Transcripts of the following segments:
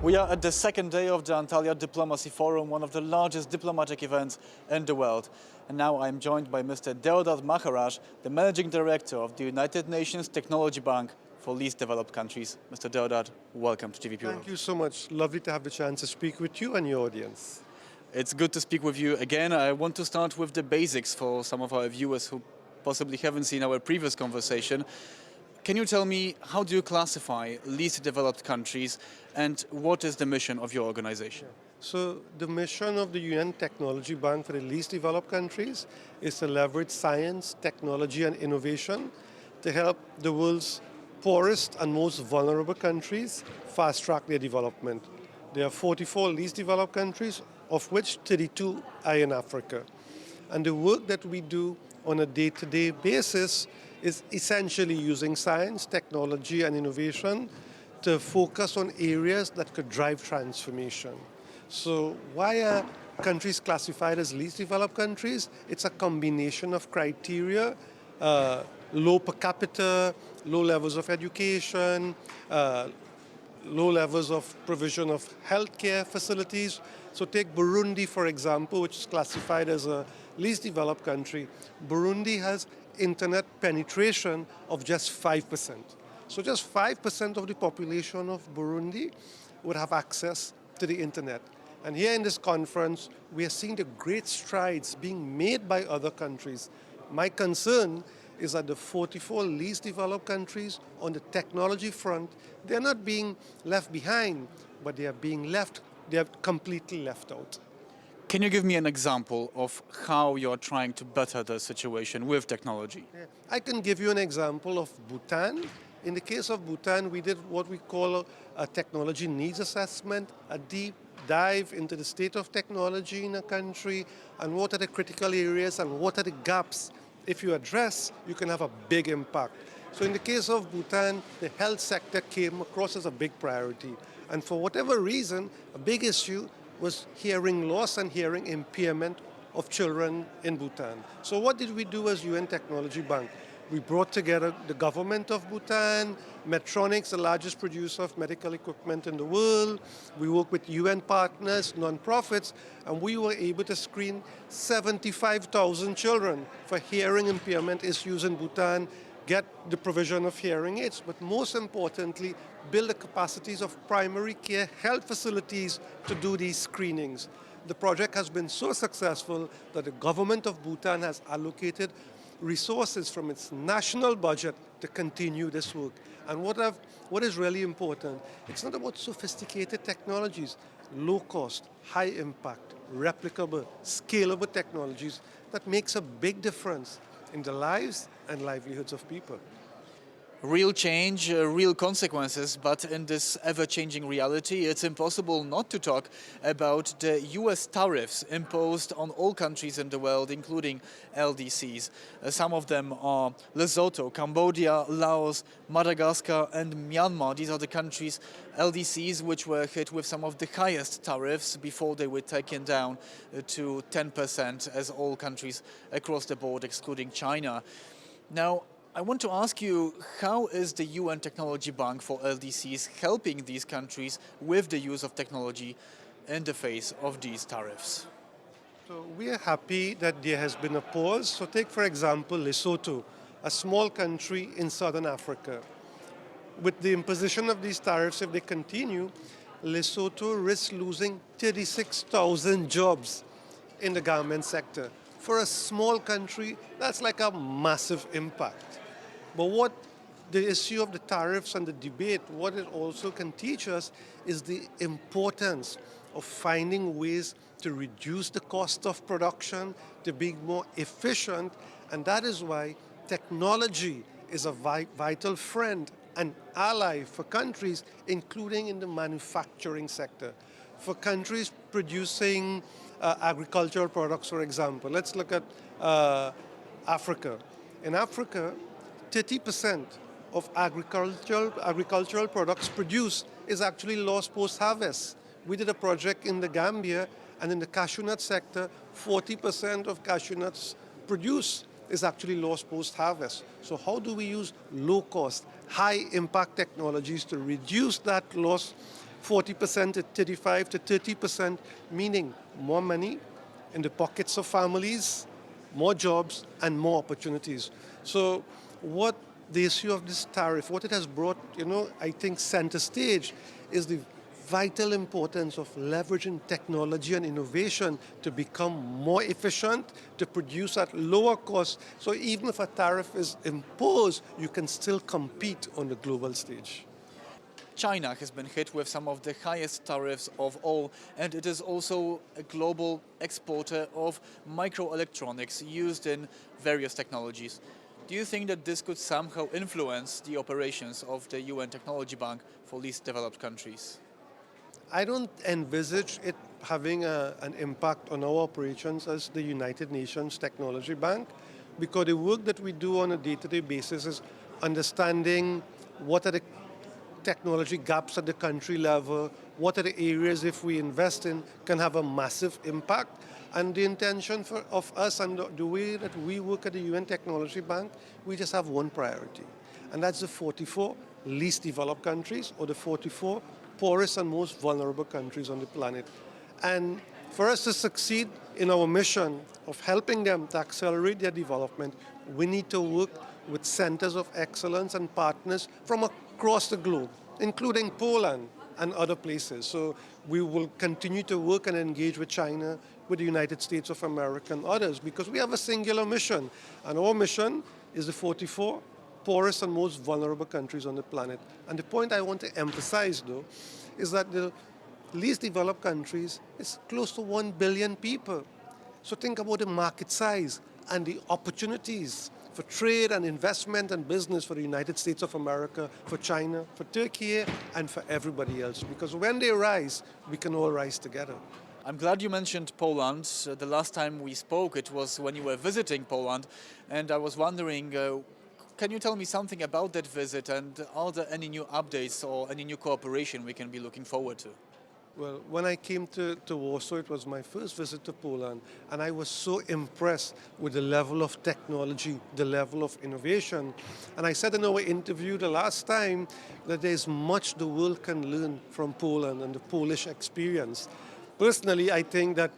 We are at the second day of the Antalya Diplomacy Forum, one of the largest diplomatic events in the world. And now I'm joined by Mr. Deodat Maharaj, the Managing Director of the United Nations Technology Bank for Least Developed Countries. Mr. Deodat, welcome to TVP World. Thank you so much. Lovely to have the chance to speak with you and your audience. It's good to speak with you again. I want to start with the basics for some of our viewers who possibly haven't seen our previous conversation. Can you tell me, how do you classify least developed countries and what is the mission of your organization? So the mission of the UN Technology Bank for the least developed countries is to leverage science, technology and innovation to help the world's poorest and most vulnerable countries fast-track their development. There are 44 least developed countries, of which 32 are in Africa. And the work that we do on a day-to-day basis is essentially using science, technology and innovation to focus on areas that could drive transformation. So why are countries classified as least developed countries? It's a combination of criteria, low per capita, low levels of education, low levels of provision of healthcare facilities. So take Burundi, for example, which is classified as a least developed country. Burundi has internet penetration of just 5%. So just 5% of the population of Burundi would have access to the internet. And here in this conference, we are seeing the great strides being made by other countries. My concern is that the 44 least developed countries on the technology front, they're not being left behind, but they are completely left out. Can you give me an example of how you're trying to better the situation with technology? I can give you an example of Bhutan. In the case of Bhutan, we did what we call a technology needs assessment, a deep dive into the state of technology in a country and what are the critical areas and what are the gaps. If you address, you can have a big impact. So in the case of Bhutan, the health sector came across as a big priority. And for whatever reason, a big issue was hearing loss and hearing impairment of children in Bhutan. So what did we do as UN Technology Bank? We brought together the government of Bhutan, Medtronic, the largest producer of medical equipment in the world. We worked with UN partners, non-profits, and we were able to screen 75,000 children for hearing impairment issues in Bhutan, get the provision of hearing aids, but most importantly, build the capacities of primary care health facilities to do these screenings. The project has been so successful that the government of Bhutan has allocated resources from its national budget to continue this work. And what is really important, it's not about sophisticated technologies, low cost, high impact, replicable, scalable technologies that makes a big difference in the lives and livelihoods of people. Real change, real consequences, but in this ever-changing reality, it's impossible not to talk about the US tariffs imposed on all countries in the world, including LDCs. Some of them are Lesotho, Cambodia, Laos, Madagascar and Myanmar. These are the countries, LDCs, which were hit with some of the highest tariffs before they were taken down to 10% as all countries across the board, excluding China. Now, I want to ask you, how is the UN Technology Bank for LDCs helping these countries with the use of technology in the face of these tariffs? So we are happy that there has been a pause. So take, for example, Lesotho, a small country in southern Africa. With the imposition of these tariffs, if they continue, Lesotho risks losing 36,000 jobs in the garment sector. For a small country, that's like a massive impact. But what the issue of the tariffs and the debate, what it also can teach us is the importance of finding ways to reduce the cost of production, to be more efficient, and that is why technology is a vital friend and ally for countries, including in the manufacturing sector. For countries producing agricultural products, for example, let's look at Africa. In Africa, 30% of agricultural products produced is actually lost post-harvest. We did a project in the Gambia, and in the cashew nut sector, 40% of cashew nuts produced is actually lost post-harvest. So how do we use low-cost, high-impact technologies to reduce that loss 40% to 35 to 30%, meaning more money in the pockets of families, more jobs, and more opportunities. So what the issue of this tariff, what it has brought, I think center stage is the vital importance of leveraging technology and innovation to become more efficient, to produce at lower cost. So even if a tariff is imposed, you can still compete on the global stage. China has been hit with some of the highest tariffs of all, and it is also a global exporter of microelectronics used in various technologies. Do you think that this could somehow influence the operations of the UN Technology Bank for least developed countries? I don't envisage it having an impact on our operations as the United Nations Technology Bank, because the work that we do on a day-to-day basis is understanding what are the technology gaps at the country level, what are the areas if we invest in can have a massive impact. And the intention of us and the way that we work at the UN Technology Bank, we just have one priority, and that's the 44 least developed countries, or the 44 poorest and most vulnerable countries on the planet. And for us to succeed in our mission of helping them to accelerate their development, we need to work with centers of excellence and partners from across the globe, including Poland and other places. So we will continue to work and engage with China, with the United States of America and others, because we have a singular mission. And our mission is the 44 poorest and most vulnerable countries on the planet. And the point I want to emphasize, though, is that the least developed countries is close to 1 billion people. So think about the market size and the opportunities for trade and investment and business for the United States of America, for China, for Turkey, and for everybody else. Because when they rise, we can all rise together. I'm glad you mentioned Poland. The last time we spoke, it was when you were visiting Poland, and I was wondering, can you tell me something about that visit, and are there any new updates or any new cooperation we can be looking forward to? Well, when I came to Warsaw, it was my first visit to Poland, and I was so impressed with the level of technology, the level of innovation. And I said in our interview the last time that there's much the world can learn from Poland and the Polish experience. Personally, I think that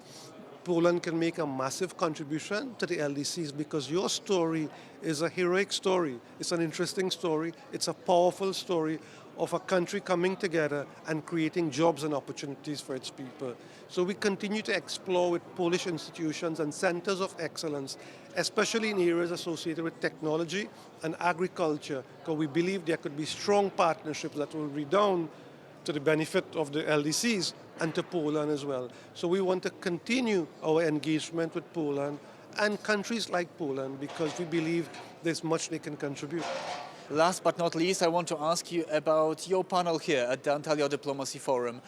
Poland can make a massive contribution to the LDCs, because your story is a heroic story. It's an interesting story. It's a powerful story of a country coming together and creating jobs and opportunities for its people. So we continue to explore with Polish institutions and centers of excellence, especially in areas associated with technology and agriculture, because we believe there could be strong partnerships that will redound to the benefit of the LDCs and to Poland as well. So we want to continue our engagement with Poland and countries like Poland, because we believe there's much they can contribute. Last but not least, I want to ask you about your panel here at the Antalya Diplomacy Forum.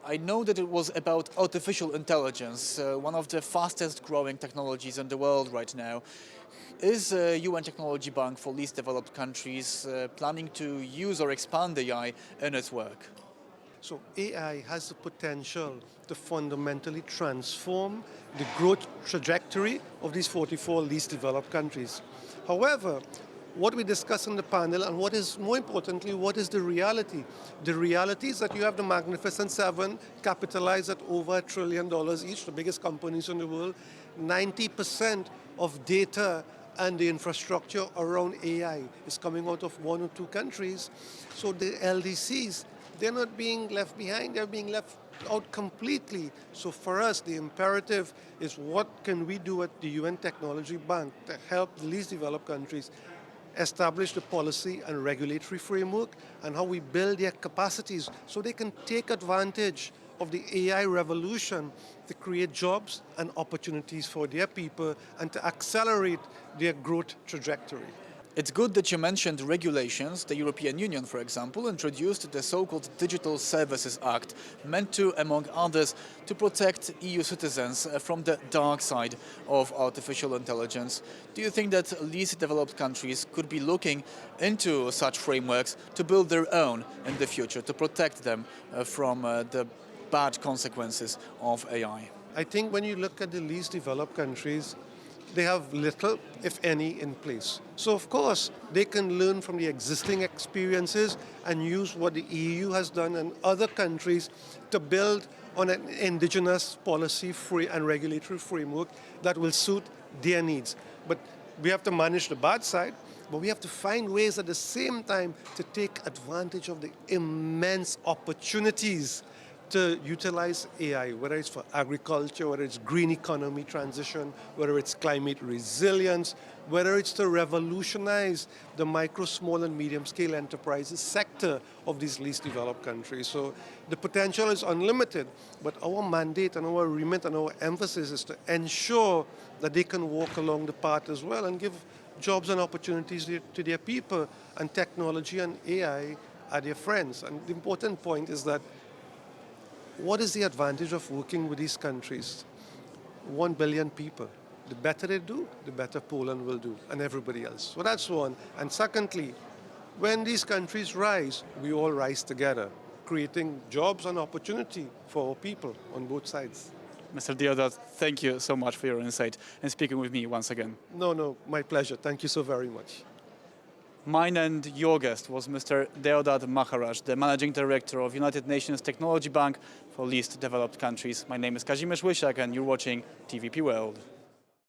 I know that it was about artificial intelligence, one of the fastest growing technologies in the world right now. Is UN Technology Bank for least developed countries planning to use or expand AI in its work? So AI has the potential to fundamentally transform the growth trajectory of these 44 least developed countries. However, what we discuss in the panel, and what is more importantly, what is the reality? The reality is that you have the Magnificent Seven capitalized at over $1 trillion each, the biggest companies in the world. 90% of data and the infrastructure around AI is coming out of 1 or 2 countries. So the LDCs, they're not being left behind, they're being left out completely. So for us, the imperative is what can we do at the UN Technology Bank to help the least developed countries establish the policy and regulatory framework, and how we build their capacities so they can take advantage of the AI revolution to create jobs and opportunities for their people and to accelerate their growth trajectory. It's good that you mentioned regulations. The European Union, for example, introduced the so-called Digital Services Act, meant to, among others, to protect EU citizens from the dark side of artificial intelligence. Do you think that least developed countries could be looking into such frameworks to build their own in the future, to protect them from the bad consequences of AI? I think when you look at the least developed countries, they have little, if any, in place. So of course, they can learn from the existing experiences and use what the EU has done and other countries to build on an indigenous policy and regulatory framework that will suit their needs. But we have to manage the bad side, but we have to find ways at the same time to take advantage of the immense opportunities to utilize AI, whether it's for agriculture, whether it's green economy transition, whether it's climate resilience, whether it's to revolutionize the micro, small, and medium-scale enterprises sector of these least developed countries. So the potential is unlimited, but our mandate and our remit and our emphasis is to ensure that they can walk along the path as well and give jobs and opportunities to their people, and technology and AI are their friends. And the important point is that what is the advantage of working with these countries? 1 billion people. The better they do, the better Poland will do, and everybody else. So that's one. And secondly, when these countries rise, we all rise together, creating jobs and opportunity for our people on both sides. Mr. Deodat, thank you so much for your insight and speaking with me once again. No, my pleasure. Thank you so very much. Mine and your guest was Mr. Deodat Maharaj, the Managing Director of United Nations Technology Bank for Least Developed Countries. My name is Kazimierz Łysiak and you're watching TVP World.